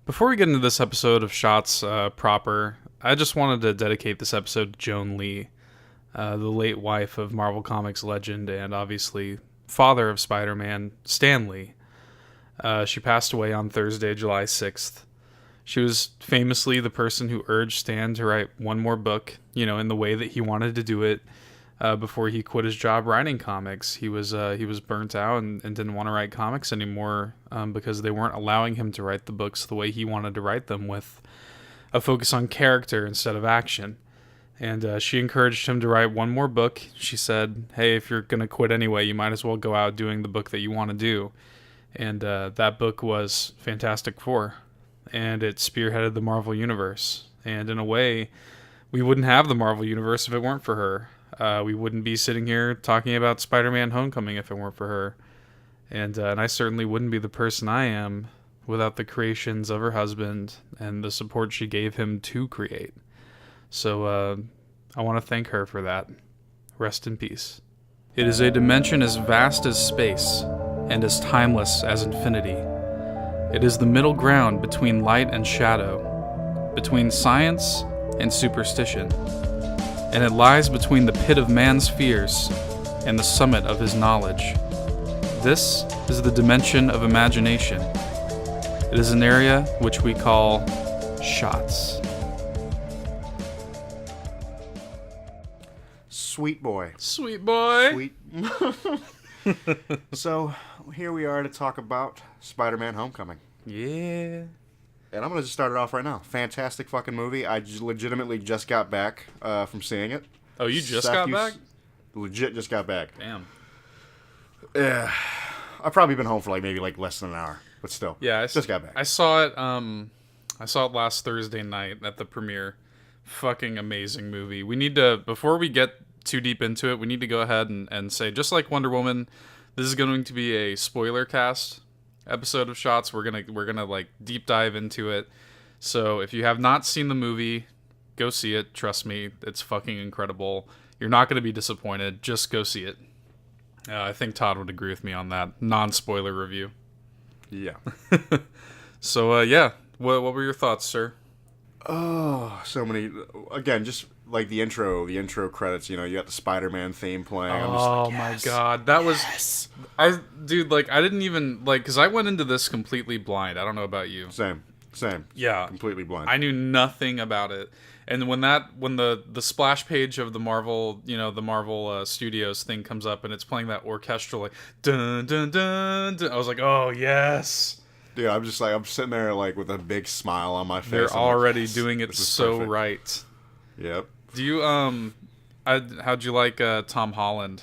Before we get into this episode of Shots proper, I just wanted to dedicate this episode to Joan Lee, the late wife of Marvel Comics legend and obviously father of Spider-Man, Stan Lee. She passed away on Thursday, July 6th. She was famously the person who urged Stan to write one more book, in the way that he wanted to do it before he quit his job writing comics. He was burnt out and didn't want to write comics anymore because they weren't allowing him to write the books the way he wanted to write them, with a focus on character instead of action. And she encouraged him to write one more book. She said, hey, if you're going to quit anyway, you might as well go out doing the book that you want to do. And that book was Fantastic Four. And it spearheaded the Marvel Universe. And in a way, we wouldn't have the Marvel Universe if it weren't for her. We wouldn't be sitting here talking about Spider-Man Homecoming if it weren't for her. And I certainly wouldn't be the person I am without the creations of her husband and the support she gave him to create. So I want to thank her for that. Rest in peace. It is a dimension as vast as space and as timeless as infinity. It is the middle ground between light and shadow, between science and superstition. And it lies between the pit of man's fears and the summit of his knowledge. This is the dimension of imagination. It is an area which we call Shots. Sweet boy. Sweet boy. Sweet. So, here we are to talk about Spider-Man Homecoming. Yeah. And I'm going to just start it off right now. Fantastic fucking movie. I legitimately just got back from seeing it. Oh, you just got back? Legit just got back. Damn. I've probably been home for maybe less than an hour, but still. Yeah, just got back. I saw it. I saw it last Thursday night at the premiere. Fucking amazing movie. We need to, before we get too deep into it, we need to go ahead and say, just like Wonder Woman, this is going to be a Spoilercast episode of Shots. We're gonna deep dive into it. So if you have not seen the movie, go see it. Trust me, it's fucking incredible. You're not gonna be disappointed. Just go see it. I think Todd would agree with me on that non-spoiler review. Yeah. So yeah, what were your thoughts, sir? Oh, so many. Again, just like the intro credits. You got the Spider-Man theme playing. I'm just Oh my god, that was I didn't even because I went into this completely blind. I don't know about you. Same. Yeah, completely blind. I knew nothing about it, and when the splash page of the Marvel, the Marvel Studios thing comes up and it's playing that orchestral dun dun dun, dun, I was like, oh yes. Dude, I'm sitting there with a big smile on my face. They're already doing it so perfect. right. Yep. Do you how'd you like Tom Holland?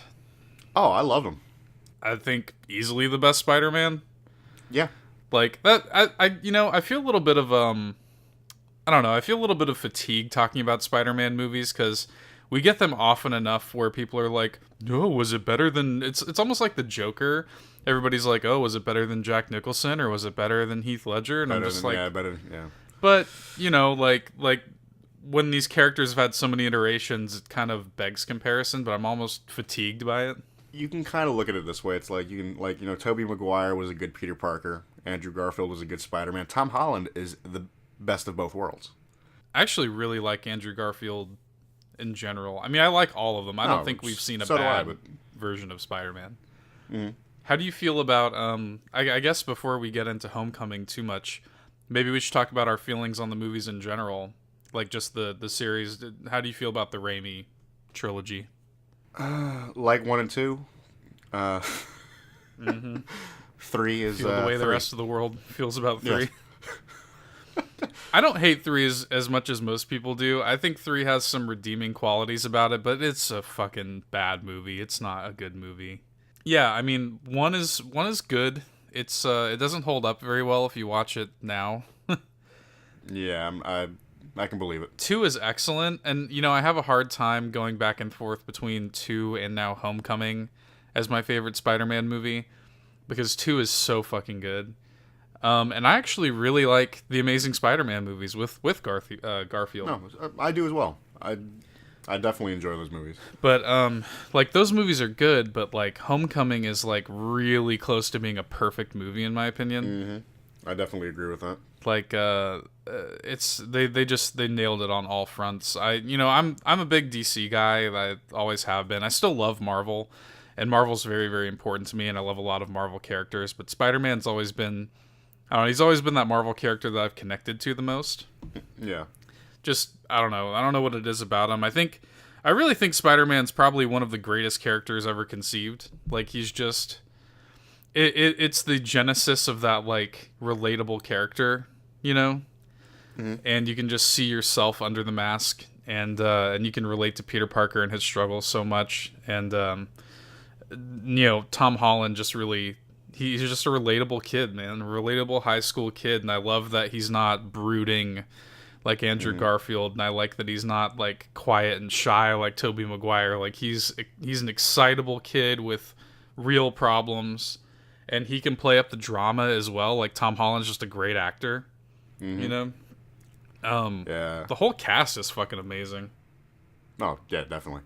Oh, I love him. I think easily the best Spider-Man. Yeah. Like that, I feel a little bit of I don't know. I feel a little bit of fatigue talking about Spider-Man movies because we get them often enough where people are like, "No, was it better than?" It's almost like the Joker. Everybody's like, "Oh, was it better than Jack Nicholson or was it better than Heath Ledger?" And I'm just better. But like when these characters have had so many iterations, it kind of begs comparison. But I'm almost fatigued by it. You can kind of look at it this way. It's like you can Tobey Maguire was a good Peter Parker. Andrew Garfield was a good Spider-Man. Tom Holland is the best of both worlds. I actually really like Andrew Garfield in general. I mean, I like all of them. I don't think we've seen a bad version of Spider-Man. Mm-hmm. How do you feel about, I guess before we get into Homecoming too much, maybe we should talk about our feelings on the movies in general, like just the series. How do you feel about the Raimi trilogy? Like 1 and 2. Mm-hmm. 3 is feel the way 3. the rest of the world feels about 3. Yes. I don't hate 3 as much as most people do. I think 3 has some redeeming qualities about it, but it's a fucking bad movie. It's not a good movie. Yeah, I mean, 1 is good. It's it doesn't hold up very well if you watch it now. Yeah, I can believe it. 2 is excellent, and I have a hard time going back and forth between 2 and now Homecoming as my favorite Spider-Man movie because 2 is so fucking good. And I actually really like the Amazing Spider-Man movies with Garfield. No, I do as well. I definitely enjoy those movies. But those movies are good, but Homecoming is really close to being a perfect movie in my opinion. Mm-hmm. I definitely agree with that. Like it's they nailed it on all fronts. I'm a big DC guy. I always have been. I still love Marvel, and Marvel's very, very important to me, and I love a lot of Marvel characters. But Spider-Man's always been, I don't know, he's always been that Marvel character that I've connected to the most. Yeah. Just I don't know what it is about him. I really think Spider-Man's probably one of the greatest characters ever conceived. Like he's just it's the genesis of that like relatable character, you know? Mm-hmm. And you can just see yourself under the mask, and you can relate to Peter Parker and his struggles so much. And Tom Holland just really he's just a relatable kid, man. A relatable high school kid, and I love that he's not brooding like Andrew Garfield, and I like that he's not like quiet and shy like Tobey Maguire. Like he's an excitable kid with real problems, and he can play up the drama as well. Like Tom Holland's just a great actor, you know. Yeah. The whole cast is fucking amazing. Oh yeah, definitely.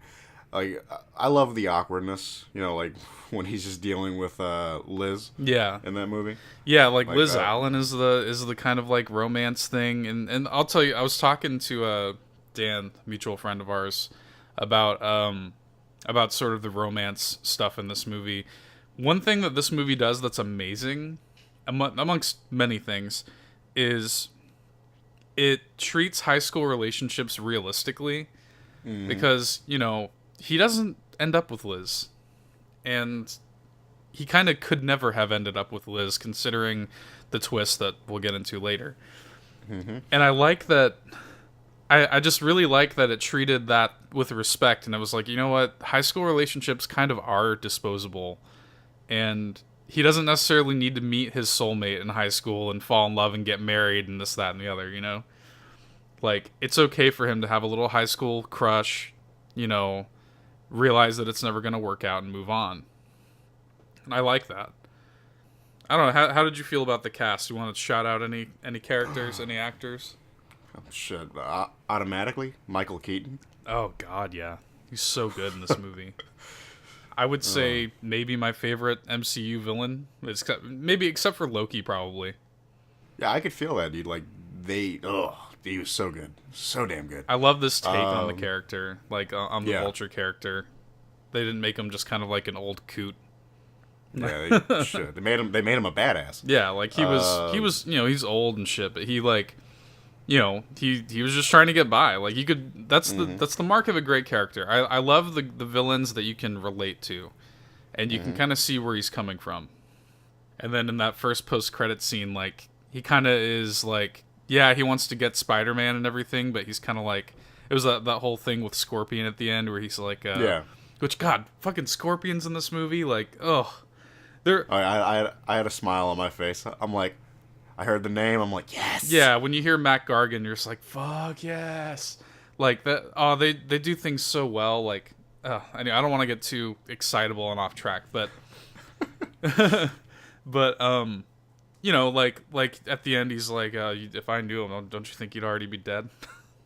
Like I love the awkwardness, like when he's just dealing with Liz. Yeah. In that movie. Yeah, like Liz Allen is the kind of like romance thing, and I'll tell you, I was talking to Dan, a mutual friend of ours, about sort of the romance stuff in this movie. One thing that this movie does that's amazing, amongst many things, is it treats high school relationships realistically, because he doesn't end up with Liz, and he kind of could never have ended up with Liz, considering the twist that we'll get into later. And I like that. I just really like that it treated that with respect, and it was like, you know what, high school relationships kind of are disposable, and he doesn't necessarily need to meet his soulmate in high school and fall in love and get married and this, that, and the other, Like, it's okay for him to have a little high school crush, realize that it's never going to work out and move on. And I like that. I don't know, how did you feel about the cast? You want to shout out any characters, any actors? Oh, shit. Automatically, Michael Keaton. Oh, God, yeah. He's so good in this movie. I would say maybe my favorite MCU villain, except for Loki, probably. Yeah, I could feel that, dude. Like, he was so good. So damn good. I love this take on the character, like on the Vulture character. They didn't make him just kind of like an old coot. Yeah, they should. They made him a badass. Yeah, like he was, he's old and shit, but he like, he was just trying to get by. Like you could, that's the mark of a great character. I love the villains that you can relate to, and you can kind of see where he's coming from. And then in that first post-credit scene, like he kind of is like, yeah, he wants to get Spider-Man and everything, but he's kind of like, it was that whole thing with Scorpion at the end where he's like, which, God, fucking Scorpions in this movie, like, I had a smile on my face. I'm like, I heard the name. I'm like, yes. Yeah, when you hear Matt Gargan, you're just like, fuck yes. Like that. Oh, they do things so well. Like, I don't want to get too excitable and off track, but, like at the end, he's like, if I knew him, don't you think he'd already be dead?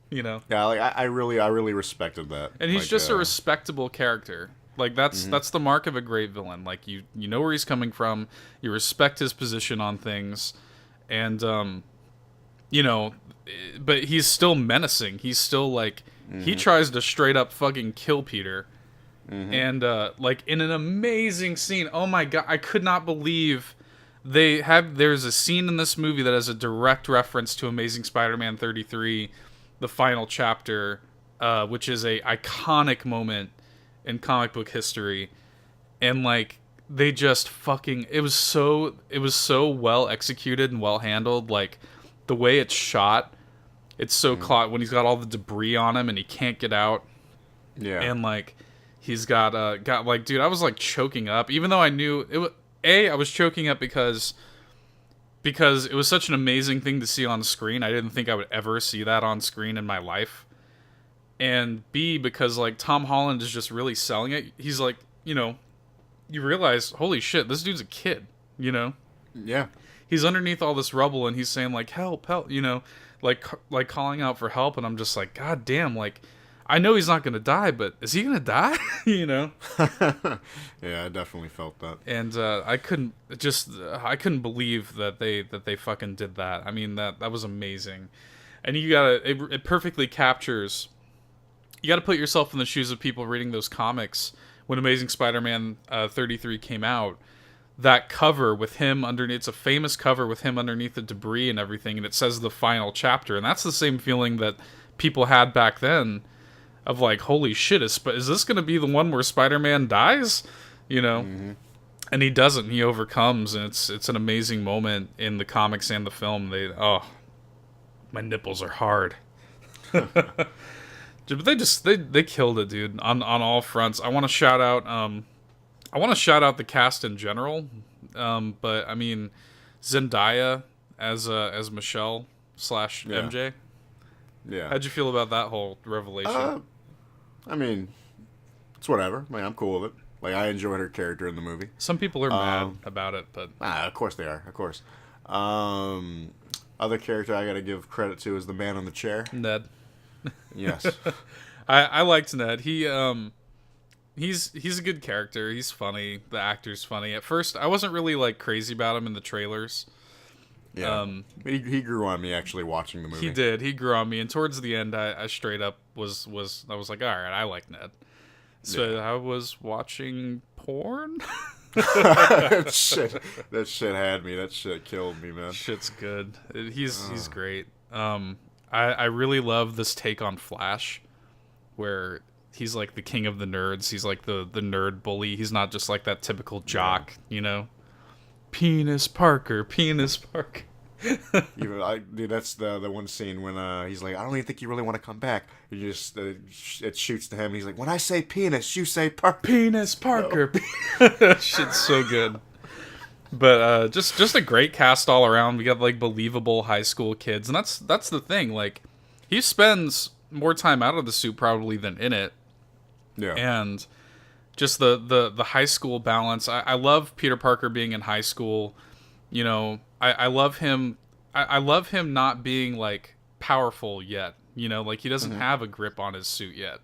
Yeah, like I really respected that. And he's just a respectable character. Like that's the mark of a great villain. Like you know where he's coming from, you respect his position on things, and but he's still menacing. He's still like he tries to straight up fucking kill Peter. And like in an amazing scene. Oh my God, I could not believe there's a scene in this movie that has a direct reference to Amazing Spider-Man 33, the final chapter, which is a iconic moment in comic book history, and like they just fucking it was so well executed and well handled. Like the way it's shot, it's so when he's got all the debris on him and he can't get out, and like he's got like, dude, I was like choking up, even though I knew it was I was choking up because it was such an amazing thing to see on screen. I didn't think I would ever see that on screen in my life. And B, because like Tom Holland is just really selling it. He's like, you realize, holy shit, this dude's a kid, Yeah. He's underneath all this rubble and he's saying like, help, like calling out for help. And I'm just like, God damn, like, I know he's not going to die, but is he going to die? You know? Yeah, I definitely felt that. And I couldn't believe that they fucking did that. I mean, that was amazing. And it perfectly captures, you gotta put yourself in the shoes of people reading those comics when Amazing Spider-Man 33 came out. That cover with him underneath, it's a famous cover with him underneath the debris and everything, and it says the final chapter. And that's the same feeling that people had back then of like, holy shit, is this going to be the one where Spider-Man dies? You know? Mm-hmm. And he doesn't. He overcomes, and it's an amazing moment in the comics and the film. My nipples are hard. But they killed it, dude, on all fronts. I want to shout out the cast in general. But I mean, Zendaya as Michelle / MJ. Yeah. How'd you feel about that whole revelation? I mean, it's whatever. I mean, I'm cool with it. Like, I enjoyed her character in the movie. Some people are mad about it, but of course they are. Of course. Other character I gotta give credit to is the man on the chair. Ned. Yes. I liked Ned. He's a good character. He's funny. The actor's funny. At first, I wasn't really like crazy about him in the trailers. Yeah. He grew on me actually watching the movie. He did. He grew on me, and towards the end, I straight up was I was like, all right, I like Ned. So I was watching porn. that shit had me. That shit killed me, man. Shit's good. He's great. I really love this take on Flash, where he's like the king of the nerds. He's like the nerd bully. He's not just like that typical jock, you know. Penis Parker. Dude, that's the one scene when he's like, I don't even think you really want to come back. He just it shoots to him. And he's like, when I say penis, you say Parker. Penis Parker. No. Shit's so good. But just a great cast all around. We got like believable high school kids, and that's the thing. Like, he spends more time out of the suit probably than in it. Yeah. And just the high school balance. I love Peter Parker being in high school. You know, I love him. I love him not being like powerful yet. You know, like he doesn't have a grip on his suit yet.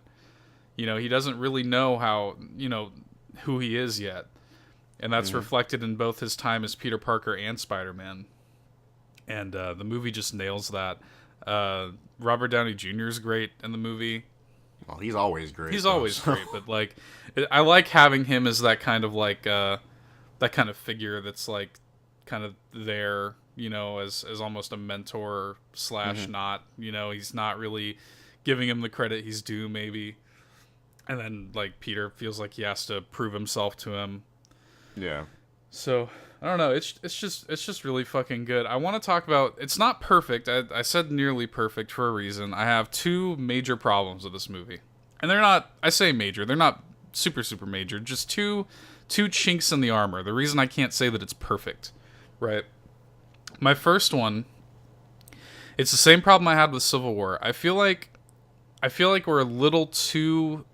You know, he doesn't really know how, who he is yet. And that's reflected in both his time as Peter Parker and Spider-Man. And the movie just nails that. Robert Downey Jr. is great in the movie. Well, he's always great. He's always great, but like, I like having him as that kind of like that kind of figure that's like kind of there, as almost a mentor / not. He's not really giving him the credit he's due, maybe. And then like Peter feels like he has to prove himself to him. Yeah. So I don't know. It's just really fucking good. I want to talk about. It's not perfect. I said nearly perfect for a reason. I have two major problems with this movie, and they're not. I say major. They're not super major. Just two chinks in the armor. The reason I can't say that it's perfect, right? My first one. It's the same problem I had with Civil War. I feel like we're a little too.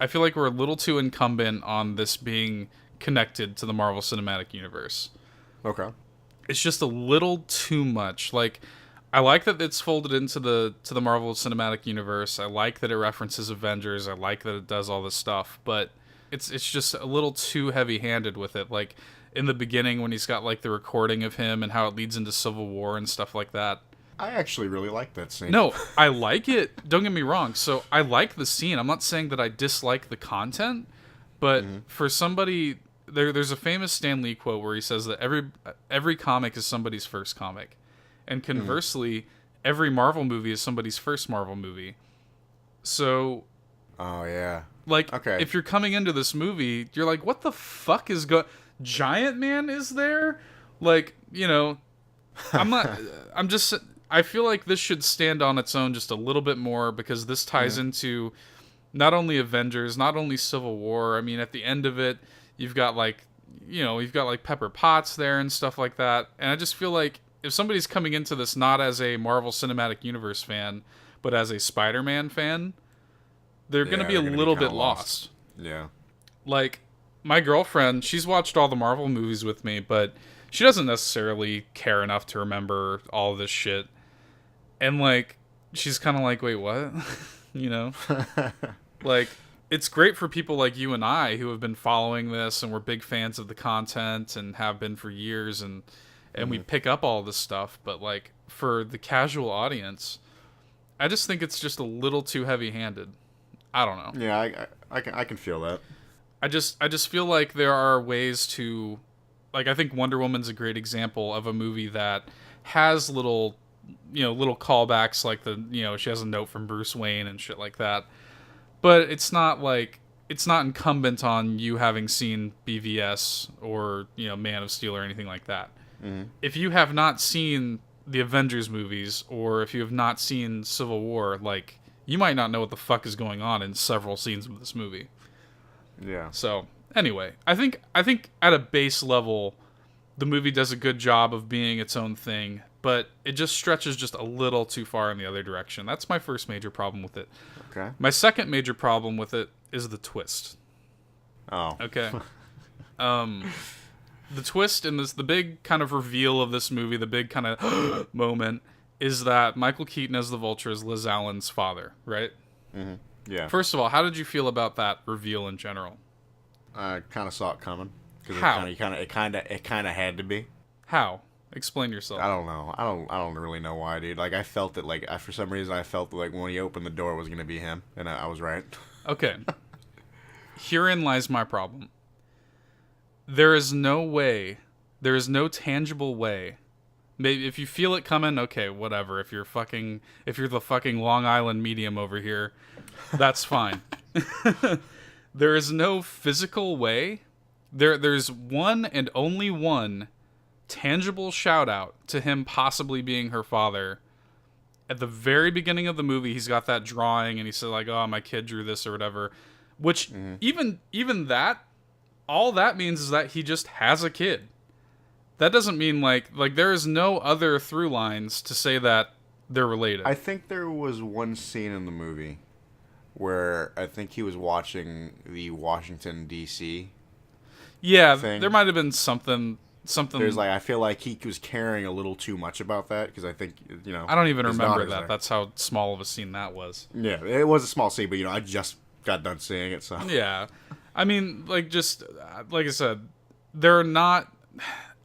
I feel like we're a little too incumbent on this being connected to the Marvel Cinematic Universe. Okay. It's just a little too much. Like, I like that it's folded into the Marvel Cinematic Universe. I like that it references Avengers. I like that it does all this stuff, but it's just a little too heavy-handed with it. Like, in the beginning when he's got like the recording of him and how it leads into Civil War and stuff like that. I actually really like that scene. No, I like it. Don't get me wrong. So I like the scene. I'm not saying that I dislike the content, but for somebody... There's a famous Stan Lee quote where he says that every comic is somebody's first comic. And conversely, every Marvel movie is somebody's first Marvel movie. So... Oh, yeah. Like, okay. If you're coming into this movie, you're like, what the fuck is Giant Man is there? Like, I'm not... I feel like this should stand on its own just a little bit more, because this ties into not only Avengers, not only Civil War. I mean, at the end of it... You've got like Pepper Potts there and stuff like that. And I just feel like if somebody's coming into this not as a Marvel Cinematic Universe fan, but as a Spider-Man fan, they're going to be a little bit lost. Yeah. Like, my girlfriend, she's watched all the Marvel movies with me, but she doesn't necessarily care enough to remember all of this shit. And like, she's kind of like, wait, what? you know? Like, it's great for people like you and I who have been following this and we're big fans of the content and have been for years, and we pick up all this stuff. But, like, for the casual audience, I just think it's just a little too heavy-handed. I don't know. Yeah, I can feel that. I just feel like there are ways to, like, I think Wonder Woman's a great example of a movie that has little callbacks, like she has a note from Bruce Wayne and shit like that. But it's not incumbent on you having seen BVS or, Man of Steel or anything like that. Mm-hmm. If you have not seen the Avengers movies, or if you have not seen Civil War, like, you might not know what the fuck is going on in several scenes of this movie. Yeah. So, anyway, I think at a base level, the movie does a good job of being its own thing, but it just stretches just a little too far in the other direction. That's my first major problem with it. Okay. My second major problem with it is the twist. Oh. Okay. The twist in this, the big kind of reveal of this movie, the big kind of moment, is that Michael Keaton as the Vulture is Liz Allen's father, right? Mm-hmm. Yeah. First of all, how did you feel about that reveal in general? I kind of saw it coming. How? It kind of had to be. How? Explain yourself. I don't know. I don't really know why, dude. Like, I felt that, like, for some reason, I felt that, like, when he opened the door, it was gonna be him, and I was right. Okay. Herein lies my problem. There is no tangible way. Maybe if you feel it coming, okay, whatever. If you're the fucking Long Island medium over here, that's fine. There is no physical way. There's one and only one tangible shout out to him possibly being her father. At the very beginning of the movie, he's got that drawing and he said, like, oh, my kid drew this or whatever. Which even that, all that means is that he just has a kid. That doesn't mean like there is no other through lines to say that they're related. I think there was one scene in the movie where I think he was watching the Washington D.C. Yeah, thing. There might have been something. There's I feel like he was caring a little too much about that because I think I don't even remember that. There. That's how small of a scene that was. Yeah, it was a small scene, but I just got done seeing it, so yeah. I mean, like I said, they're not.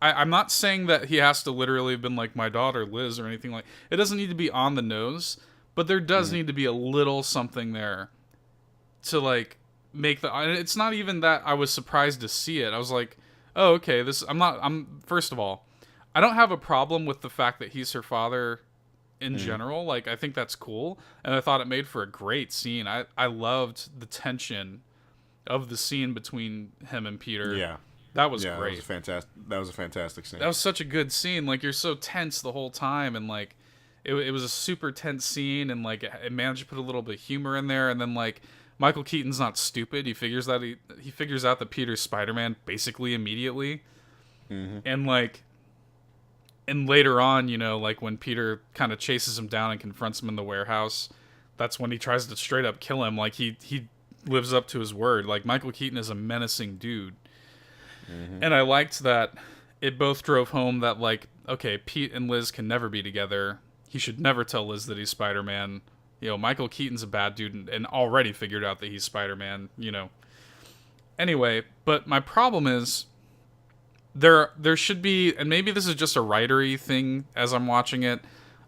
I'm not saying that he has to literally have been like my daughter Liz or anything like. It doesn't need to be on the nose, but there does need to be a little something there to like make the. It's not even that I was surprised to see it. I was like, oh, okay. First of all, I don't have a problem with the fact that he's her father in general. Like, I think that's cool, and I thought it made for a great scene. I loved the tension of the scene between him and Peter. Yeah. That was great. That was a fantastic scene. That was such a good scene. Like, you're so tense the whole time, and like, it was a super tense scene, and like, it managed to put a little bit of humor in there, and then like, Michael Keaton's not stupid. He figures out that Peter's Spider-Man basically immediately, and like, and later on, like when Peter kind of chases him down and confronts him in the warehouse, that's when he tries to straight up kill him. Like he lives up to his word. Like, Michael Keaton is a menacing dude. And I liked that it both drove home that, like, okay, Pete and Liz can never be together. He should never tell Liz that he's Spider-Man. Michael Keaton's a bad dude and already figured out that he's Spider-Man, Anyway, but my problem is there should be, and maybe this is just a writery thing as I'm watching it,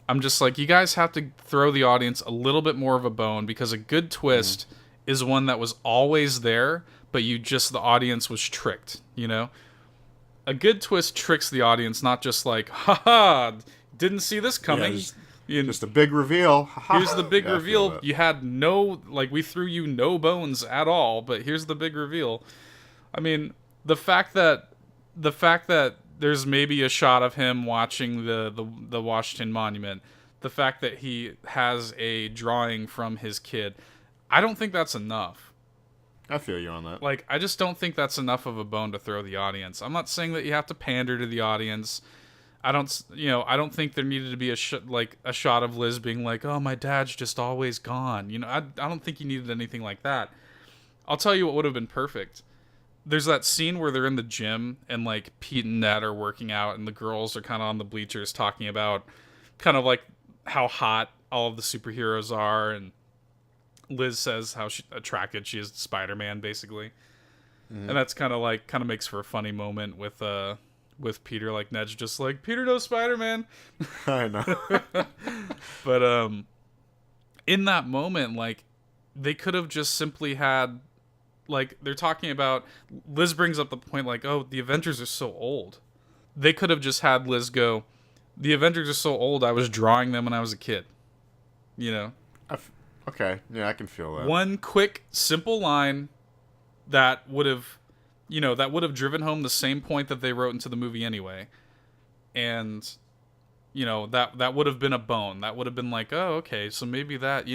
I'm just like, you guys have to throw the audience a little bit more of a bone, because a good twist is one that was always there, but the audience was tricked, A good twist tricks the audience, not just like, haha, didn't see this coming. Yeah, just a big reveal. Here's the big reveal. You had we threw you no bones at all, but here's the big reveal. I mean, the fact that there's maybe a shot of him watching the Washington Monument, the fact that he has a drawing from his kid, I don't think that's enough. I feel you on that. Like, I just don't think that's enough of a bone to throw the audience. I'm not saying that you have to pander to the audience. I don't think there needed to be a shot of Liz being like, "Oh, my dad's just always gone." I don't think you needed anything like that. I'll tell you what would have been perfect. There's that scene where they're in the gym and like Pete and Ned are working out and the girls are kind of on the bleachers talking about kind of like how hot all of the superheroes are, and Liz says how attracted she is to Spider-Man, basically. And that's kind of makes for a funny moment with Peter, like Ned's just like, Peter knows Spider-Man. I know. But in that moment, like, they could have just simply had, like, they're talking about, Liz brings up the point, like, oh, the Avengers are so old. They could have just had Liz go, the Avengers are so old, I was drawing them when I was a kid. You know? Okay, yeah, I can feel that. One quick, simple line that would have, driven home the same point that they wrote into the movie anyway. And, that would have been a bone. That would have been like, oh, okay, so maybe that,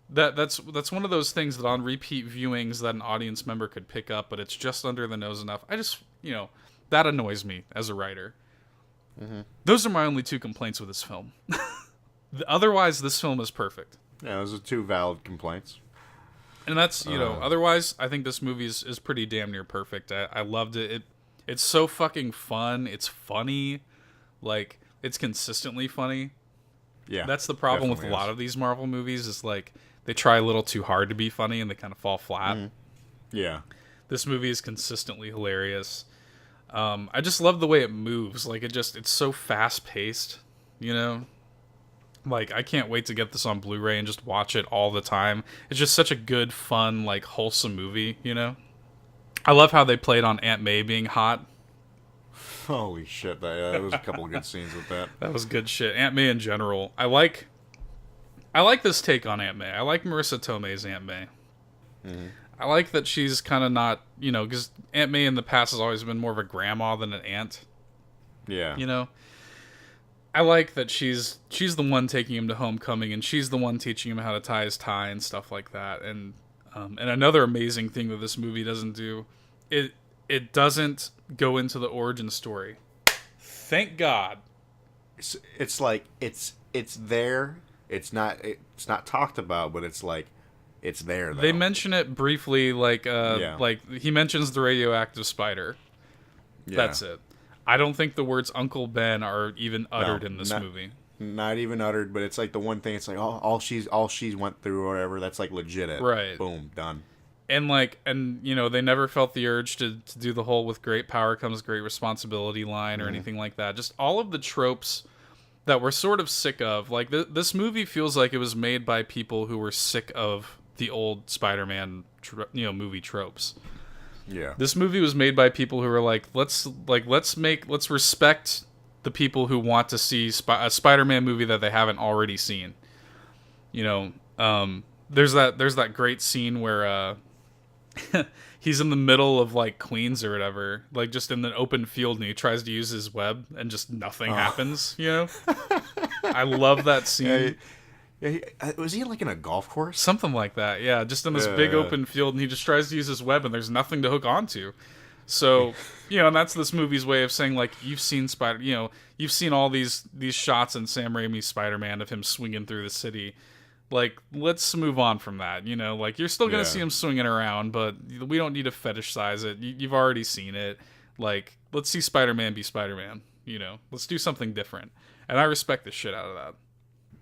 that's one of those things that on repeat viewings that an audience member could pick up, but it's just under the nose enough. I just, that annoys me as a writer. Mm-hmm. Those are my only 2 complaints with this film. Otherwise, this film is perfect. Yeah, those are 2 valid complaints. And that's, otherwise, I think this movie is pretty damn near perfect. I loved it. It's so fucking fun. It's funny. Like, it's consistently funny. Yeah. That's the problem with a lot of these Marvel movies, is like, they try a little too hard to be funny and they kind of fall flat. Mm-hmm. Yeah. This movie is consistently hilarious. I just love the way it moves. Like, it's so fast paced, Like, I can't wait to get this on Blu-ray and just watch it all the time. It's just such a good, fun, like, wholesome movie, I love how they played on Aunt May being hot. Holy shit, there was a couple of good scenes with that. That was good shit. Aunt May in general. I like this take on Aunt May. I like Marissa Tomei's Aunt May. Mm-hmm. I like that she's kind of not, because Aunt May in the past has always been more of a grandma than an aunt. Yeah. I like that she's the one taking him to homecoming, and she's the one teaching him how to tie his tie and stuff like that. And another amazing thing that this movie doesn't do, it doesn't go into the origin story. Thank God. It's like it's there. It's not talked about, but it's like it's there, though. They mention it briefly, like he mentions the radioactive spider. Yeah. That's it. I don't think the words Uncle Ben are even uttered in this movie. Not even uttered, but it's like the one thing. It's like all she's went through or whatever. That's like legit. Right. Boom. Done. And they never felt the urge to do the whole with great power comes great responsibility line or anything like that. Just all of the tropes that we're sort of sick of. Like, this movie feels like it was made by people who were sick of the old Spider-Man, movie tropes. Yeah. This movie was made by people who were like, let's respect the people who want to see a Spider-Man movie that they haven't already seen. There's that great scene where he's in the middle of like Queens or whatever, like just in the open field, and he tries to use his web and just nothing happens. I love that scene. Yeah, was he like in a golf course? Something like that, yeah. Just in this big open field, and he just tries to use his web, and there's nothing to hook onto. So, and that's this movie's way of saying, like, you've seen you've seen all these shots in Sam Raimi's Spider-Man of him swinging through the city. Like, let's move on from that, Like, you're still going to see him swinging around, but we don't need to fetishize it. You've already seen it. Like, let's see Spider-Man be Spider-Man, Let's do something different. And I respect the shit out of that.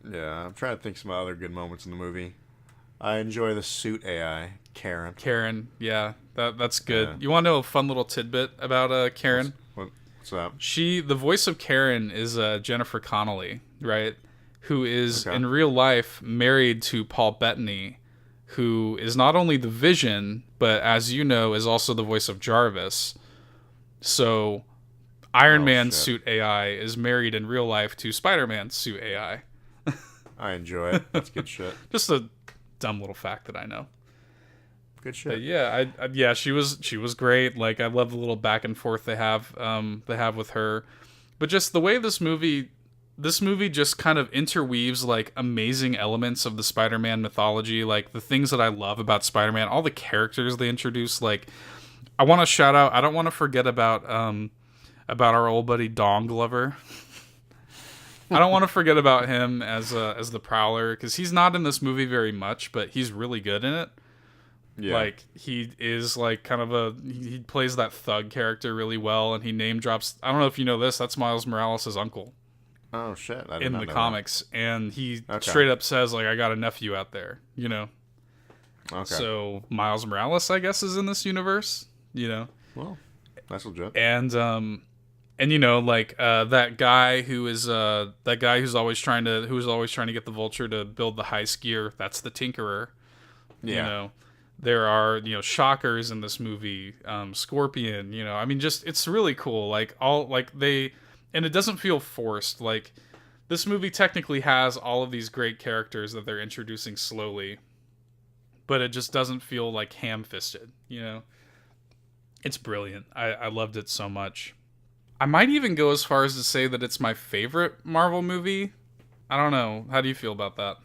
Yeah, I'm trying to think of some other good moments in the movie. I enjoy the suit AI, Karen. Karen, yeah, that's good. Yeah. You want to know a fun little tidbit about Karen? What's that? The voice of Karen is Jennifer Connelly, right? Who is in real life married to Paul Bettany, who is not only the Vision, but as you know, is also the voice of Jarvis. So, Iron Man's suit AI is married in real life to Spider-Man's suit AI. I enjoy it. That's good shit. Just a dumb little fact that I know. Good shit. But yeah, she was great. Like, I love the little back and forth they have with her. But just the way this movie just kind of interweaves like amazing elements of the Spider-Man mythology, like the things that I love about Spider-Man, all the characters they introduce. Like, I want to shout out. I don't want to forget about our old buddy Dong Glover. I don't want to forget about him as the Prowler, because he's not in this movie very much, but he's really good in it. Yeah. Like, he is like kind of he plays that thug character really well, and he name drops. I don't know if you know this. That's Miles Morales' uncle. Oh shit! In the comics, and he straight up says like, "I got a nephew out there," Okay. So Miles Morales, I guess, is in this universe. Well, that's legit. And like that guy who's always trying to get the Vulture to build the high skier. That's the Tinkerer. Yeah. There are shockers in this movie. Scorpion. I mean, just it's really cool. Like and it doesn't feel forced. Like this movie technically has all of these great characters that they're introducing slowly, but it just doesn't feel like ham-fisted. It's brilliant. I loved it so much. I might even go as far as to say that it's my favorite Marvel movie. I don't know. How do you feel about that?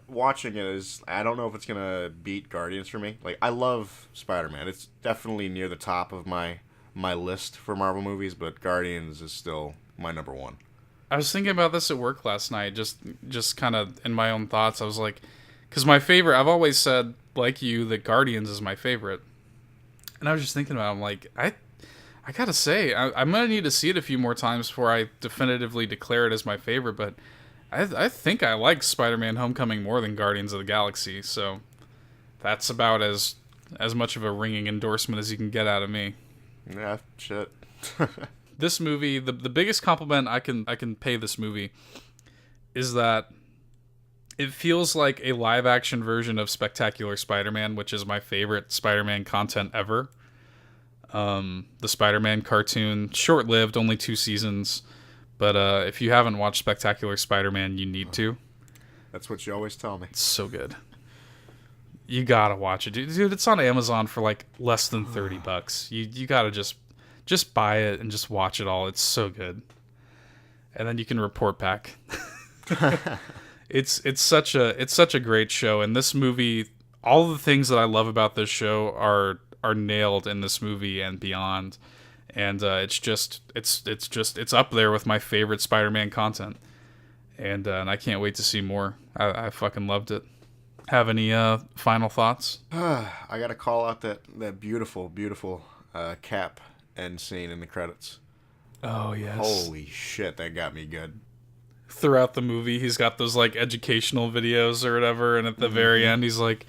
Watching it I don't know if it's gonna beat Guardians for me. Like, I love Spider-Man. It's definitely near the top of my list for Marvel movies, but Guardians is still my number one. I was thinking about this at work last night, just kind of in my own thoughts. I was like, because my favorite, I've always said, like you, that Guardians is my favorite. And I was just thinking about it, I'm like, I gotta say, I'm gonna need to see it a few more times before I definitively declare it as my favorite, but I think I like Spider-Man Homecoming more than Guardians of the Galaxy, so that's about as much of a ringing endorsement as you can get out of me. Yeah, shit. This movie, the biggest compliment I can pay this movie is that it feels like a live-action version of Spectacular Spider-Man, which is my favorite Spider-Man content ever. The Spider-Man cartoon, short-lived, only 2 seasons. But if you haven't watched Spectacular Spider-Man, you need to. That's what you always tell me. It's so good. You gotta watch it, dude. It's on Amazon for like less than $30. You gotta just buy it and just watch it all. It's so good. And then you can report back. It's such a great show, and this movie, all the things that I love about this show are nailed in this movie and beyond. And it's up there with my favorite Spider-Man content, and I can't wait to see more. I fucking loved it. Have any final thoughts? I gotta call out that beautiful Cap end scene in the credits. Oh yes. Holy shit, that got me good. Throughout the movie, he's got those like educational videos or whatever, and at the very end, he's like,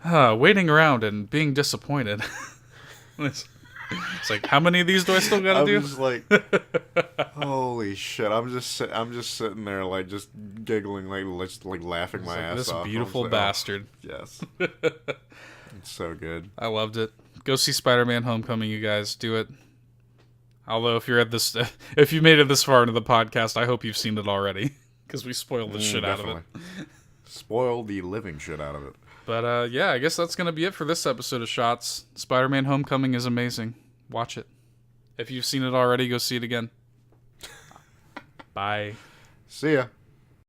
waiting around and being disappointed. It's like, how many of these do I still gotta do? I was like, holy shit! I'm just sitting there like just giggling, like laughing my ass off. This beautiful bastard. Oh, yes, it's so good. I loved it. Go see Spider-Man: Homecoming, you guys. Do it. Although if you made it this far into the podcast, I hope you've seen it already because we spoiled the shit out of it. Spoiled the living shit out of it. But yeah, I guess that's going to be it for this episode of Shots. Spider-Man Homecoming is amazing. Watch it. If you've seen it already, go see it again. Bye. See ya.